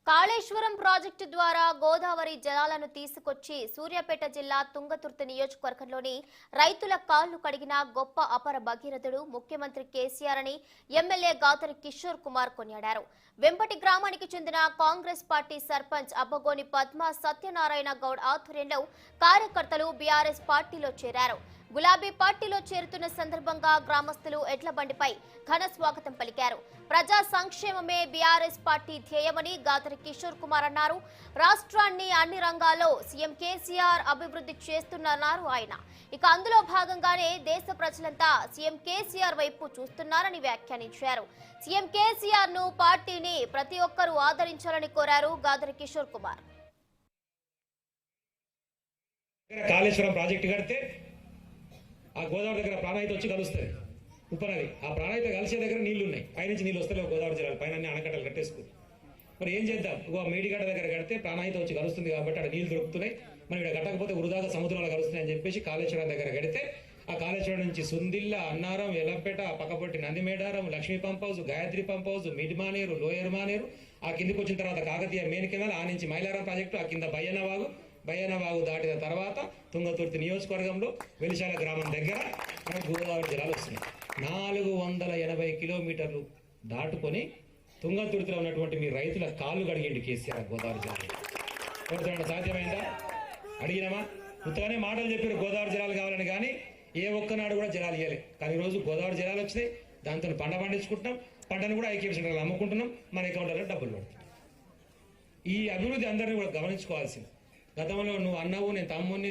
Kaleshwaram project ద్వారా గోదావరి జలాలను తీసుకొచ్చి సూర్యాపేట జిల్లా తుంగతుర్తి నియోజకవర్గంలోని రైతుల కాళ్లు కడిగిన గొప్ప అపర భగీరథుడు ముఖ్యమంత్రి కేసీఆర్ అని ఎమ్మెల్యే గాదరి కిషోర్ కుమార్ కొనియాడారు. వెంపటి గ్రామానికి చెందిన కాంగ్రెస్ పార్టీ సర్పంచ్ అబ్బగోని పద్మ సత్యనారాయణ గౌడ్ ఆధ్వర్యంలో కార్యకర్తలు బీఆర్ఎస్ పార్టీలో చేరారు. గులాబీ పార్టీలో చేరుతున్న సందర్భంగా గ్రామస్తులు ఎడ్ల బండిపై ఘన స్వాగతం పలికారు. ప్రజా సంక్షేమమే బీఆర్ఎస్ పార్టీ ధ్యేయమని గాదరి కిషోర్ కుమార్ అన్నారు. రాష్ట్రాన్ని అన్ని రంగాల్లో సీఎం కేసీఆర్ అభివృద్ధి చేస్తున్నారన్నారు ఆయన. ఇక అందులో భాగంగానే దేశ ప్రజలంతా సీఎం కేసీఆర్ వైపు చూస్తున్నారని వ్యాఖ్యానించారు. సీఎం కేసీఆర్ ను పార్టీని ప్రతి ఒక్కరూ ఆదరించాలని కోరారు గాదరి కిషోర్ కుమార్. కాళేశ్వరం ప్రాజెక్టు కడితే ఆ గోదావరి దగ్గర ప్రాణాయిత వచ్చి కలుస్తుంది ఉపనది. ఆ ప్రాణాయిత కలిసే దగ్గర నీళ్లు ఉన్నాయి, పైనుంచి నీళ్ళు వస్తలేవు గోదావరి జిల్లాలో, పైన ఆనకట్టలు కట్టేసుకుని. మరి ఏం చేద్దాం? మేడిగడ్డ దగ్గర కడితే ప్రాణాయిత వచ్చి కలుస్తుంది కాబట్టి అక్కడ నీళ్లు దొరుకుతున్నాయి, మనం ఇక్కడ కట్టకపోతే వృధాగా సముద్రంలో కలుస్తున్నాయి అని చెప్పేసి కాళేశ్వరం దగ్గర కడితే ఆ కాళేశ్వరం నుంచి Sundilla, Annaram, Yellapeta, పక్కపొట్టి Nandimedaram, Lakshmi pump house, Gayatri pump house, mid Maneru, lower Maneru, ఆ కిందికి వచ్చిన తర్వాత కాకతీయ మెయిన్ కెనాల్, ఆ నుంచి మైలారం ప్రాజెక్టు, ఆ కింద బయ్యనవాగు దాటిన తర్వాత తుంగతుర్తి నియోజకవర్గంలో వెలిశాల గ్రామం దగ్గర మనకు గోదావరి జలాలు వస్తున్నాయి. 480 కిలోమీటర్లు దాటుకొని తుంగతుర్తిలో ఉన్నటువంటి మీ రైతుల కాళ్ళు కడిగేంటి కేసీఆర్ గోదావరి జలాలు. ఎవరితో సాధ్యమైందా? అడిగినామా? కొత్తగానే మాటలు చెప్పారు గోదావరి జలాలు కావాలని, కానీ ఏ ఒక్కనాడు కూడా జలాలు ఇవ్వలేదు. కానీ ఈరోజు గోదావరి జలాలు వచ్చినాయి, దాంతో పండించుకుంటున్నాం, పంటను కూడా ఐక్య సెంటర్లు అమ్ముకుంటున్నాం, మన అకౌంట్లలో డబ్బులు పడుతున్నాం. ఈ అభివృద్ధి అందరినీ కూడా గమనించుకోవాల్సింది. గతంలో నువ్వు అన్నావు, నేను తమ్ముని